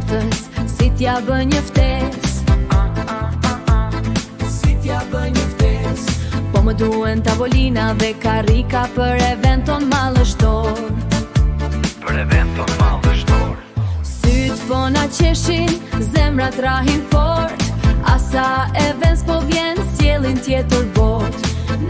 natës, si t'ja bë një ftesë. Si t'ja bë një ftesë. Po më duen tavolina dhe karrika për eventon mallështor. Për eventon mallështor. Syt po na qeshin, zemrat rahin fort. Asa events po vjen, sjellin tjetër bot.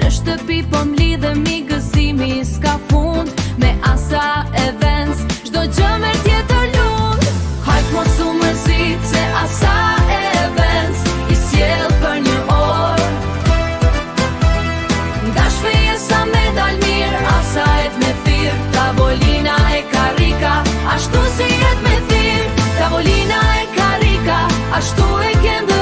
Në shtëpi po m'lidhemi, gëzimi s'ka fund. Me Asa events, çdo gjë merr tjetër lund. Hajt mos u mërzit se Asa events i sjell për një orë. Dash fejesa me dal mirë, Asa et me thirr. Tavolina e karrika, ashtu si jet me thirr. Tavolina e karrika, ashtu e kendë